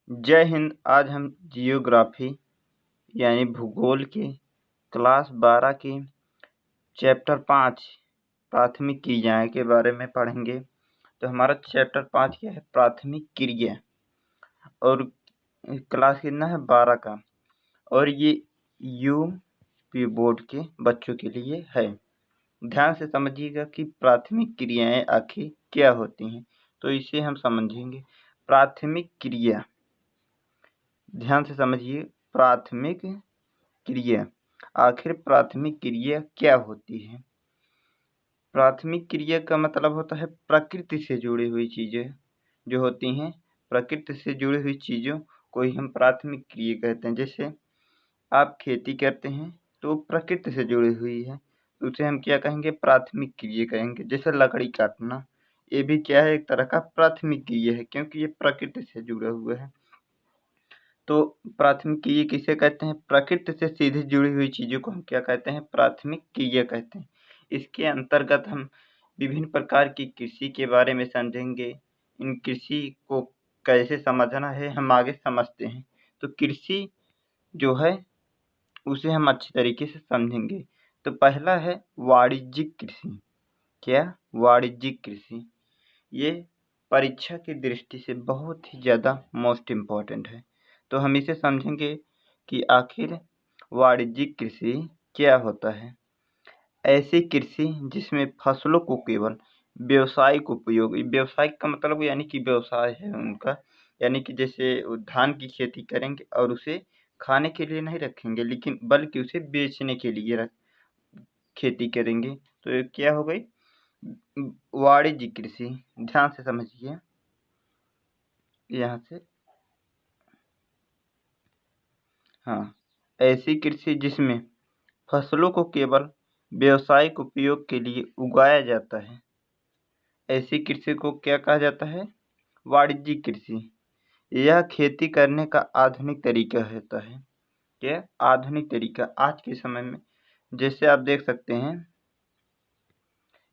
जय हिंद। आज हम जियोग्राफी यानी भूगोल के क्लास 12 की चैप्टर 5 प्राथमिक क्रियाएं के बारे में पढ़ेंगे। तो हमारा चैप्टर 5 क्या है? प्राथमिक क्रिया। और क्लास कितना है? 12 का। और ये यूपी बोर्ड के बच्चों के लिए है। ध्यान से समझिएगा कि प्राथमिक क्रियाएं आखिर क्या होती हैं। तो इसे हम समझेंगे। प्राथमिक क्रिया, ध्यान से समझिए। प्राथमिक क्रिया, आखिर प्राथमिक क्रिया क्या होती है? प्राथमिक क्रिया का मतलब होता है प्रकृति से जुड़ी हुई चीजें जो होती हैं। प्रकृति से जुड़ी हुई चीजों को ही हम प्राथमिक क्रिया कहते हैं। जैसे आप खेती करते हैं तो प्रकृति से जुड़ी हुई है, तो उसे हम क्या कहेंगे? प्राथमिक क्रिया कहेंगे। जैसे लकड़ी काटना, ये भी क्या है? एक तरह का प्राथमिक क्रिया है, क्योंकि ये प्रकृति से जुड़ा हुआ है। तो प्राथमिक क्रिया किसे कहते हैं? प्रकृति से सीधे जुड़ी हुई चीजों को हम क्या कहते हैं? प्राथमिक क्रिया कहते हैं। इसके अंतर्गत हम विभिन्न प्रकार की कृषि के बारे में समझेंगे। इन कृषि को कैसे समझना है हम आगे समझते हैं। तो कृषि जो है उसे हम अच्छी तरीके से समझेंगे। तो पहला है वाणिज्यिक कृषि। क्या? वाणिज्यिक कृषि। ये परीक्षा की दृष्टि से बहुत ही ज़्यादा मोस्ट इम्पॉर्टेंट है। तो हम इसे समझेंगे कि आखिर वाणिज्यिक कृषि क्या होता है। ऐसी कृषि जिसमें फसलों को केवल व्यावसायिक उपयोग, व्यावसायिक का मतलब यानी कि व्यवसाय है उनका, यानी कि जैसे वो धान की खेती करेंगे और उसे खाने के लिए नहीं रखेंगे, लेकिन बल्कि उसे बेचने के लिए खेती करेंगे। तो ये क्या हो गई? वाणिज्यिक कृषि। ध्यान से समझिए। यहाँ से हाँ, ऐसी कृषि जिसमें फसलों को केवल व्यावसायिक उपयोग के लिए उगाया जाता है, ऐसी कृषि को क्या कहा जाता है? वाणिज्यिक कृषि। यह खेती करने का आधुनिक तरीका होता है। क्या? आधुनिक तरीका। आज के समय में जैसे आप देख सकते हैं,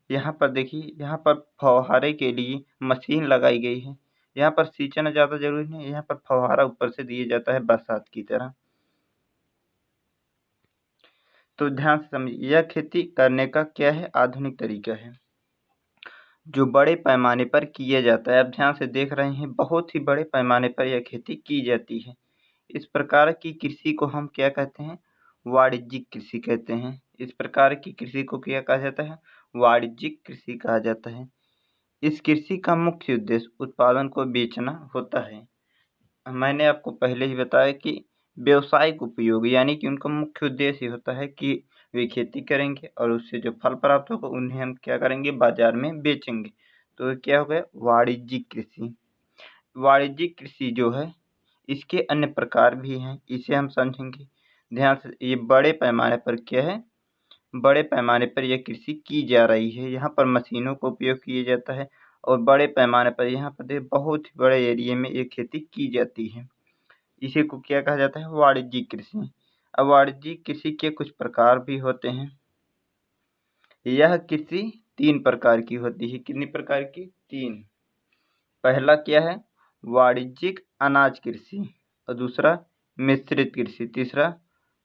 यहाँ पर देखिए, यहाँ पर फव्वारे के लिए मशीन लगाई गई है। यहाँ पर सिंचाना ज़्यादा जरूरी नहीं है, यहाँ पर फव्वारा ऊपर से दिया जाता है बरसात की तरह। तो ध्यान से समझिए, यह खेती करने का क्या है? आधुनिक तरीका है जो बड़े पैमाने पर किया जाता है। आप ध्यान से देख रहे हैं, बहुत ही बड़े पैमाने पर यह खेती की जाती है। इस प्रकार की कृषि को हम क्या कहते हैं? वाणिज्यिक कृषि कहते हैं। इस प्रकार की कृषि को क्या कहा जाता है? वाणिज्यिक कृषि कहा जाता है। इस कृषि का मुख्य उद्देश्य उत्पादन को बेचना होता है। मैंने आपको पहले ही बताया कि व्यावसायिक उपयोग, यानी कि उनका मुख्य उद्देश्य होता है कि वे खेती करेंगे और उससे जो फल प्राप्त होगा उन्हें हम क्या करेंगे? बाजार में बेचेंगे। तो क्या हो गया? वाणिज्यिक कृषि। वाणिज्यिक कृषि जो है इसके अन्य प्रकार भी हैं, इसे हम समझेंगे। ध्यान से, ये बड़े पैमाने पर क्या है? बड़े पैमाने पर यह कृषि की जा रही है। यहाँ पर मशीनों का उपयोग किया जाता है और बड़े पैमाने पर यहाँ पर बहुत ही बड़े एरिया में ये खेती की जाती है। इसी को क्या कहा जाता है? वाणिज्यिक कृषि। अब वाणिज्यिक कृषि के कुछ प्रकार भी होते हैं। यह कृषि 3 प्रकार की होती है। कितनी प्रकार की? 3। पहला क्या है? वाणिज्यिक अनाज कृषि, और दूसरा मिश्रित कृषि, तीसरा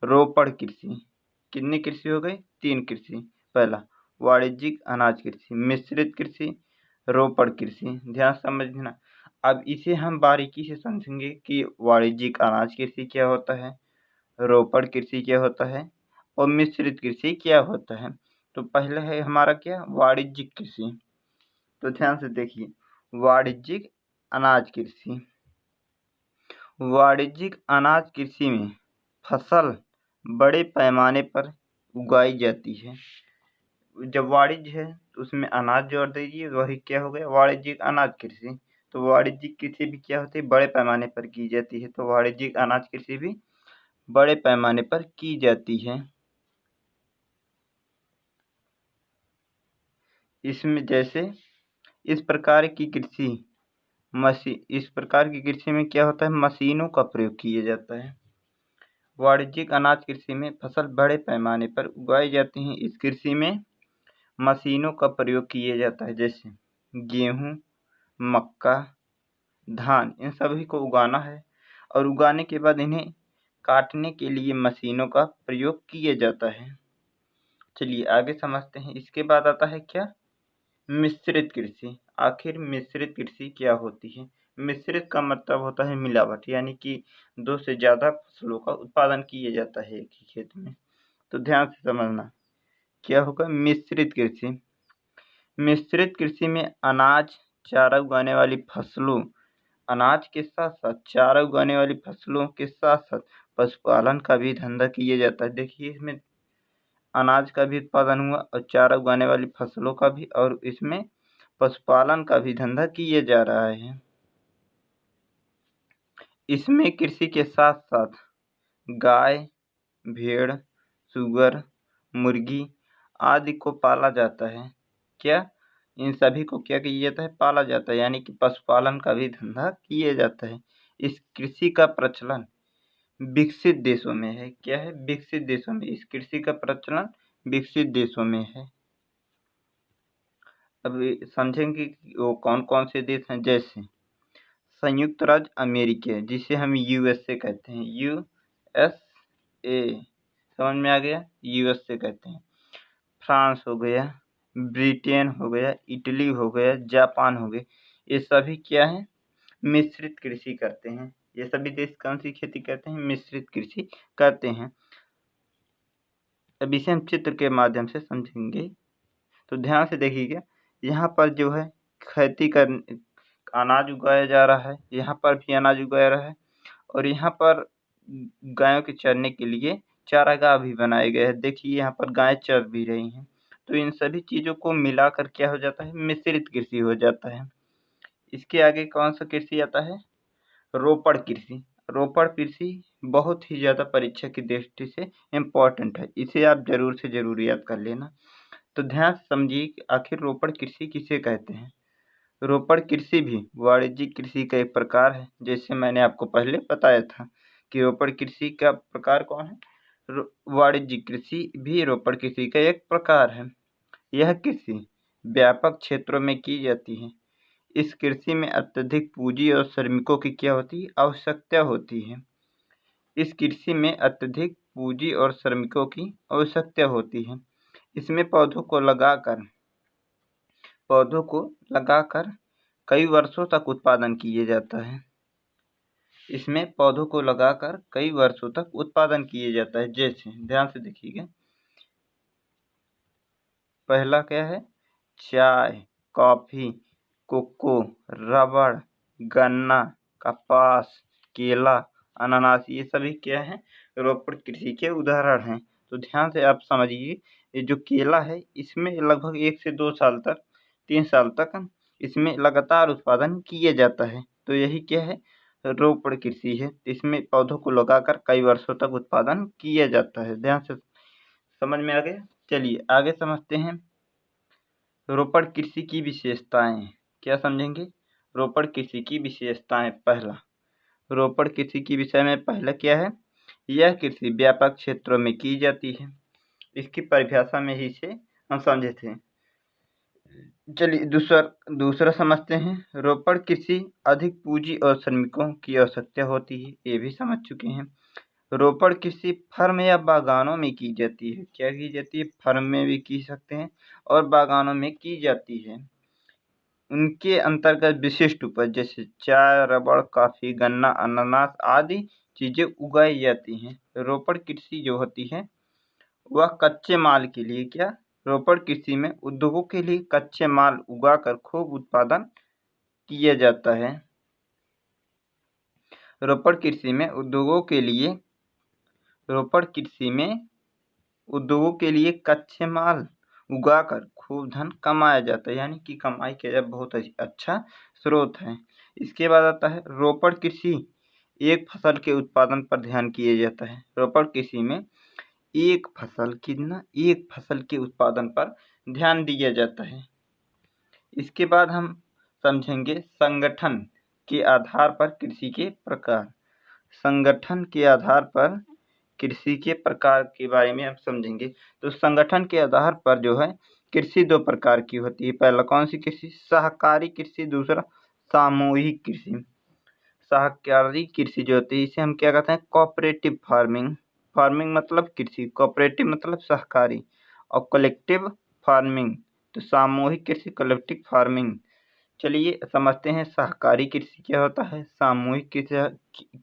रोपड़ कृषि। कितनी कृषि हो गई? 3 कृषि। पहला वाणिज्यिक अनाज कृषि, मिश्रित कृषि, रोपड़ कृषि। ध्यान समझना। अब इसे हम बारीकी से समझेंगे कि वाणिज्यिक अनाज कृषि क्या होता है, रोपड़ कृषि क्या होता है और मिश्रित कृषि क्या होता है। तो पहले है हमारा क्या? वाणिज्यिक कृषि। तो ध्यान से देखिए, वाणिज्यिक अनाज कृषि। वाणिज्यिक अनाज कृषि में फसल बड़े पैमाने पर उगाई जाती है। जब वाणिज्य है तो उसमें अनाज जोड़ दीजिए, वही क्या हो गया? वाणिज्यिक अनाज कृषि। तो वाणिज्यिक कृषि भी क्या होती है? बड़े पैमाने पर की जाती है। तो वाणिज्यिक अनाज कृषि भी बड़े पैमाने पर की जाती है। इसमें जैसे इस प्रकार की कृषि इस प्रकार की कृषि में क्या होता है? मशीनों का प्रयोग किया जाता है। वाणिज्यिक अनाज कृषि में फसल बड़े पैमाने पर उगाई जाती हैं। इस कृषि में मशीनों का प्रयोग किया जाता है। जैसे गेहूं, मक्का, धान, इन सभी को उगाना है और उगाने के बाद इन्हें काटने के लिए मशीनों का प्रयोग किया जाता है। चलिए आगे समझते हैं। इसके बाद आता है क्या, मिश्रित कृषि। आखिर मिश्रित कृषि क्या होती है? मिश्रित का मतलब होता है मिलावट, यानी कि दो से ज़्यादा फसलों का उत्पादन किया जाता है एक ही खेत में। तो ध्यान से समझना क्या होगा मिश्रित कृषि। मिश्रित कृषि में अनाज, चारा उगाने वाली फसलों, अनाज के साथ साथ चारा उगाने वाली फसलों के साथ साथ पशुपालन का भी धंधा किया जाता है। देखिए इसमें अनाज का भी उत्पादन हुआ और चारा उगाने वाली फसलों का भी, और इसमें पशुपालन का भी धंधा किया जा रहा है। इसमें कृषि के साथ साथ गाय, भेड़, सुअर, मुर्गी आदि को पाला जाता है। क्या, इन सभी को क्या किया जाता है, पाला जाता है, यानी कि पशुपालन का भी धंधा किया जाता है। इस कृषि का प्रचलन विकसित देशों में है। क्या है, विकसित देशों में इस कृषि का प्रचलन विकसित देशों में है। अब समझेंगे कि वो कौन कौन से देश हैं। जैसे संयुक्त राज्य अमेरिका, जिसे हम यूएसए कहते हैं, यूएसए, समझ में आ गया, यूएसए कहते हैं। फ्रांस हो गया, ब्रिटेन हो गया, इटली हो गया, जापान हो गए, ये सभी क्या है, मिश्रित कृषि करते हैं। ये सभी देश कौन सी खेती करते हैं, मिश्रित कृषि करते हैं। अब इसे हम चित्र के माध्यम से समझेंगे। तो ध्यान से देखिएगा, यहाँ पर जो है खेती कर अनाज उगाया जा रहा है, यहाँ पर भी अनाज उगाया रहा है, और यहाँ पर गायों के चरने के लिए चारागाह भी बनाए गए हैं। देखिए यहाँ पर गायें चर भी रही हैं। तो इन सभी चीज़ों को मिलाकर क्या हो जाता है, मिश्रित कृषि हो जाता है। इसके आगे कौन सा कृषि आता है, रोपड़ कृषि। रोपड़ कृषि बहुत ही ज़्यादा परीक्षा की दृष्टि से इम्पोर्टेंट है, इसे आप जरूर से जरूर याद कर लेना। तो ध्यान से समझिए कि आखिर रोपड़ कृषि किसे कहते हैं। रोपड़ कृषि भी वाणिज्यिक कृषि का एक प्रकार है, जैसे मैंने आपको पहले बताया था कि रोपड़ कृषि का प्रकार कौन है, वाणिज्यिक कृषि भी रोपड़ कृषि का एक प्रकार है। यह कृषि व्यापक क्षेत्रों में की जाती है। इस कृषि में अत्यधिक पूंजी और श्रमिकों की क्या होती है, आवश्यकता होती है। इस कृषि में अत्यधिक पूंजी और श्रमिकों की आवश्यकता होती है। इसमें पौधों को लगाकर कई वर्षों तक उत्पादन किया जाता है। इसमें पौधों को लगाकर कई वर्षों तक उत्पादन किया जाता है। जैसे ध्यान से देखिएगा, पहला क्या है, चाय, कॉफी, कोको, रबड़, गन्ना, कपास, केला, अनानास, ये सभी क्या है, रोपड़ कृषि के उदाहरण हैं। तो ध्यान से आप समझिए, ये जो केला है इसमें लगभग 1 से 2 साल तक, 3 साल तक इसमें लगातार उत्पादन किया जाता है। तो यही क्या है, रोपड़ कृषि है। इसमें पौधों को लगाकर कई वर्षों तक उत्पादन किया जाता है। ध्यान से समझ में आ गया। चलिए आगे समझते हैं रोपड़ कृषि की विशेषताएं। क्या समझेंगे, रोपड़ कृषि की विशेषताएं। पहला, रोपड़ कृषि की विषय में पहला क्या है, यह कृषि व्यापक क्षेत्रों में की जाती है। इसकी परिभाषा में ही से हम समझे थे। चलिए दूसरा समझते हैं, रोपड़ कृषि अधिक पूंजी और श्रमिकों की आवश्यकता होती है, ये भी समझ चुके हैं। रोपड़ कृषि फर्म या बागानों में की जाती है। क्या की जाती है, फर्म में भी की सकते हैं और बागानों में की जाती है। उनके अंतर्गत विशिष्ट उपज जैसे चाय, रबड़, कॉफी, गन्ना, अनानास आदि चीजें उगाई जाती हैं। रोपड़ कृषि जो होती है वह कच्चे माल के लिए क्या, रोपड़ कृषि में उद्योगों के लिए कच्चे माल उगाकर खूब उत्पादन किया जाता है। रोपड़ कृषि में उद्योगों के लिए कच्चे माल उगाकर खूब धन कमाया जाता है, यानी कि कमाई का बहुत अच्छा स्रोत है। इसके बाद आता है रोपड़ कृषि एक फसल के उत्पादन पर ध्यान किया जाता है। रोपड़ कृषि में एक फसल के उत्पादन पर ध्यान दिया जाता है। इसके बाद हम समझेंगे संगठन के आधार पर कृषि के प्रकार। संगठन के आधार पर कृषि के प्रकार के बारे में हम समझेंगे। तो संगठन के आधार पर जो है कृषि 2 प्रकार की होती है। पहला कौन सी कृषि, सहकारी कृषि, दूसरा सामूहिक कृषि। सहकारी कृषि जो होती है इसे हम क्या कहते हैं, कोऑपरेटिव फार्मिंग। फार्मिंग मतलब कृषि, कोऑपरेटिव मतलब सहकारी, और कलेक्टिव फार्मिंग तो सामूहिक कृषि, कलेक्टिव फार्मिंग। चलिए समझते हैं सहकारी कृषि क्या होता है, सामूहिक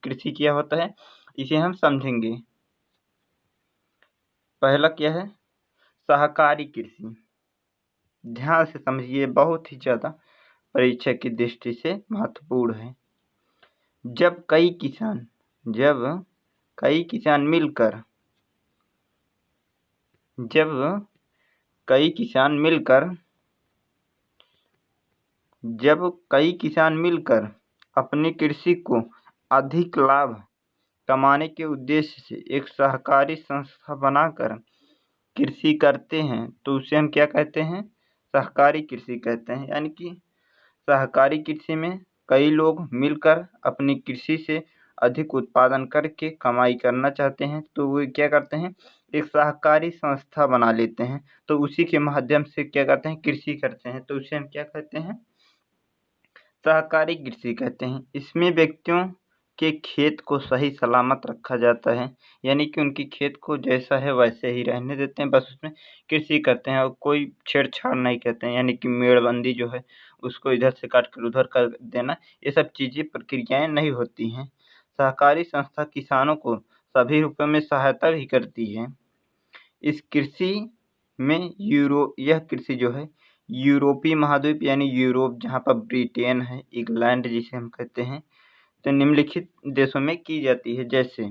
कृषि क्या होता है, इसे हम समझेंगे। पहला क्या है, सहकारी कृषि। ध्यान से समझिए, बहुत ही ज्यादा परीक्षा की दृष्टि से महत्वपूर्ण है। जब कई किसान मिलकर अपनी कृषि को अधिक लाभ कमाने के उद्देश्य से एक सहकारी संस्था बनाकर कृषि करते हैं तो उसे हम क्या कहते हैं, सहकारी कृषि कहते हैं। यानी कि सहकारी कृषि में कई लोग मिलकर अपनी कृषि से अधिक उत्पादन करके कमाई करना चाहते हैं तो वो क्या करते हैं, एक सहकारी संस्था बना लेते हैं, तो उसी के माध्यम से क्या करते हैं, कृषि करते हैं, तो उसे हम क्या कहते हैं, सहकारी कृषि कहते हैं। इसमें व्यक्तियों के खेत को सही सलामत रखा जाता है, यानी कि उनकी खेत को जैसा है वैसे ही रहने देते हैं, बस उसमें कृषि करते हैं और कोई छेड़छाड़ नहीं करते हैं, यानी कि मेड़बंदी जो है उसको इधर से काट कर उधर कर देना, ये सब चीजें प्रक्रियाएं नहीं होती हैं। सहकारी संस्था किसानों को सभी रूपों में सहायता भी करती है। इस कृषि में यह कृषि जो है यूरोपीय महाद्वीप यानी यूरोप, जहाँ पर ब्रिटेन है, इंग्लैंड जिसे हम कहते हैं, तो निम्नलिखित देशों में की जाती है, जैसे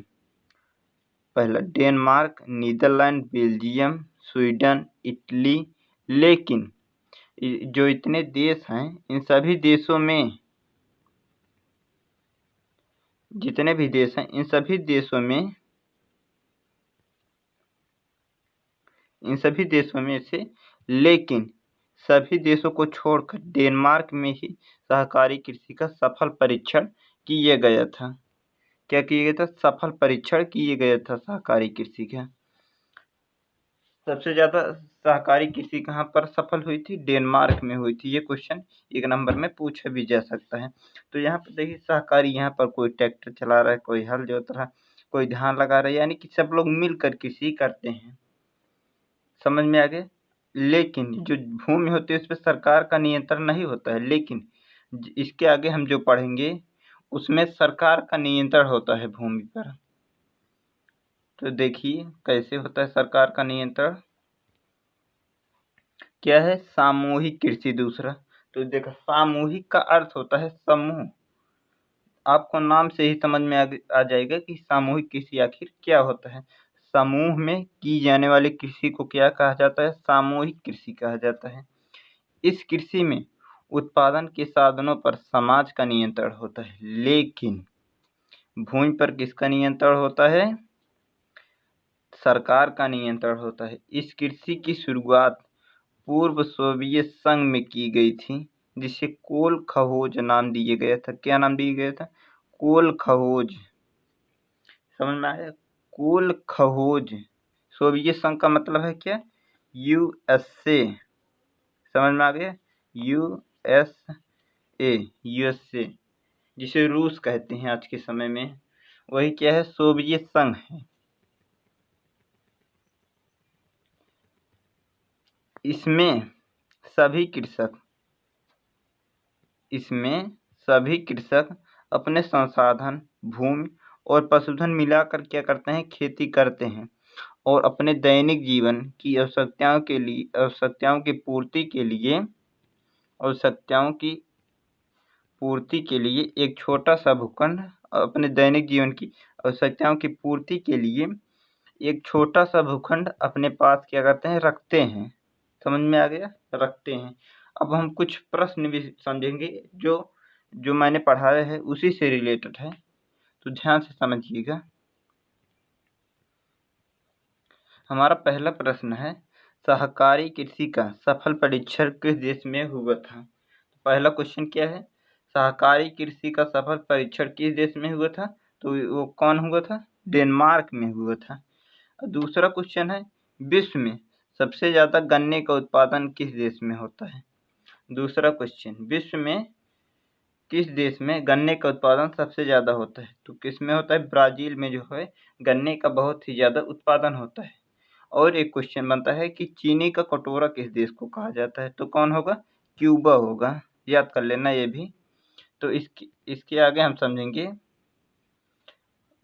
पहला Denmark, Netherlands, Belgium, Sweden, Italy. लेकिन जो इतने देश हैं इन सभी देशों में, जितने भी देश हैं इन सभी देशों में से लेकिन सभी देशों को छोड़कर डेनमार्क में ही सहकारी कृषि का सफल परीक्षण किया गया था। क्या किया गया था, सफल परीक्षण किया गया था सहकारी कृषि का। सबसे ज्यादा सहकारी कृषि कहाँ पर सफल हुई थी, डेनमार्क में हुई थी। ये क्वेश्चन 1 नंबर में पूछा भी जा सकता है। तो यहाँ पर देखिए सहकारी, यहाँ पर कोई ट्रैक्टर चला रहा है, कोई हल जोत रहा है, कोई धान लगा रहा है, यानी कि सब लोग मिलकर कृषि करते हैं। समझ में आ गया। लेकिन जो भूमि होती है उस पर सरकार का नियंत्रण नहीं होता है, लेकिन इसके आगे हम जो पढ़ेंगे उसमें सरकार का नियंत्रण होता है भूमि पर। तो देखिए कैसे होता है सरकार का नियंत्रण। क्या है, सामूहिक कृषि। दूसरा तो देखो, सामूहिक का अर्थ होता है समूह। आपको नाम से ही समझ में आ जाएगा कि सामूहिक कृषि आखिर क्या होता है। समूह में की जाने वाली कृषि को क्या कहा जाता है, सामूहिक कृषि कहा जाता है। इस कृषि में उत्पादन के साधनों पर समाज का नियंत्रण होता है, लेकिन भूमि पर किसका नियंत्रण होता है, सरकार का नियंत्रण होता है। इस कृषि की शुरुआत पूर्व सोवियत संघ में की गई थी, जिसे कोल खहोज नाम दिया गया था। क्या नाम दिया गया था, कोल खहोज। समझ में आया, कोल खहोज। सोवियत संघ का मतलब है क्या, यूएसए। समझ में आ गया, यूएसए जिसे रूस कहते हैं आज के समय में, वही क्या है, सोवियत संघ है। इसमें सभी कृषक अपने संसाधन, भूमि और पशुधन मिलाकर क्या करते हैं, खेती करते हैं और अपने दैनिक जीवन की आवश्यकताओं की पूर्ति के लिए एक छोटा सा भूखंड, अपने दैनिक जीवन की आवश्यकताओं की पूर्ति के लिए एक छोटा सा भूखंड अपने पास क्या करते हैं, रखते हैं। समझ में आ गया, रखते हैं। अब हम कुछ प्रश्न भी समझेंगे जो मैंने पढ़ाया है उसी से रिलेटेड है, तो ध्यान से समझिएगा। हमारा पहला प्रश्न है, सहकारी कृषि का सफल परीक्षण किस देश में हुआ था। पहला क्वेश्चन क्या है, सहकारी कृषि का सफल परीक्षण किस देश में हुआ था, तो वो कौन हुआ था, डेनमार्क में हुआ था। दूसरा क्वेश्चन है, विश्व में सबसे ज्यादा गन्ने का उत्पादन किस देश में होता है। दूसरा क्वेश्चन, विश्व में किस देश में गन्ने का उत्पादन सबसे ज़्यादा होता है? तो किस में होता है? ब्राज़ील में जो है गन्ने का बहुत ही ज़्यादा उत्पादन होता है। और एक क्वेश्चन बनता है कि चीनी का कटोरा किस देश को कहा जाता है? तो कौन होगा? क्यूबा होगा, याद कर लेना ये भी। तो इसके आगे हम समझेंगे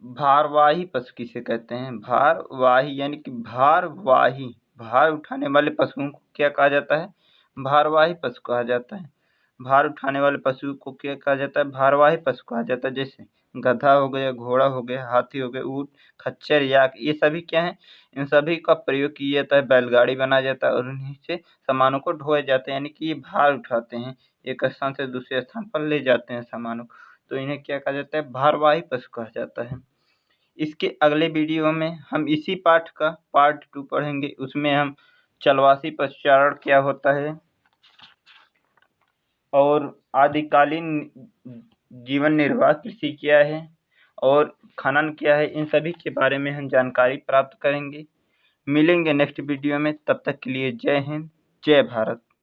भारवाही पशु किसे कहते हैं? भारवाही यानी कि भार उठाने वाले पशुओं को क्या कहा जाता है? भारवाही पशु कहा जाता है। भार उठाने वाले पशु को क्या कहा जाता है? भारवाही पशु कहा जाता है। जैसे गधा हो गया, घोड़ा हो गया, हाथी हो गया, ऊँट, खच्चर, याक, ये सभी क्या है? इन सभी का प्रयोग किया जाता है, बैलगाड़ी बनाया जाता है और उन्हीं से सामानों को ढोए जाते हैं, यानी कि ये भार उठाते हैं, एक स्थान से दूसरे स्थान पर ले जाते हैं सामानों को, तो इन्हें क्या कहा जाता है? भारवाही पशु कहा जाता है। इसके अगले वीडियो में हम इसी पाठ का पार्ट 2 पढ़ेंगे। उसमें हम चलवासी पशुचारण क्या होता है और आदिकालीन जीवन निर्वाह कृषि क्या है और खनन क्या है, इन सभी के बारे में हम जानकारी प्राप्त करेंगे। मिलेंगे नेक्स्ट वीडियो में, तब तक के लिए जय हिंद, जय भारत।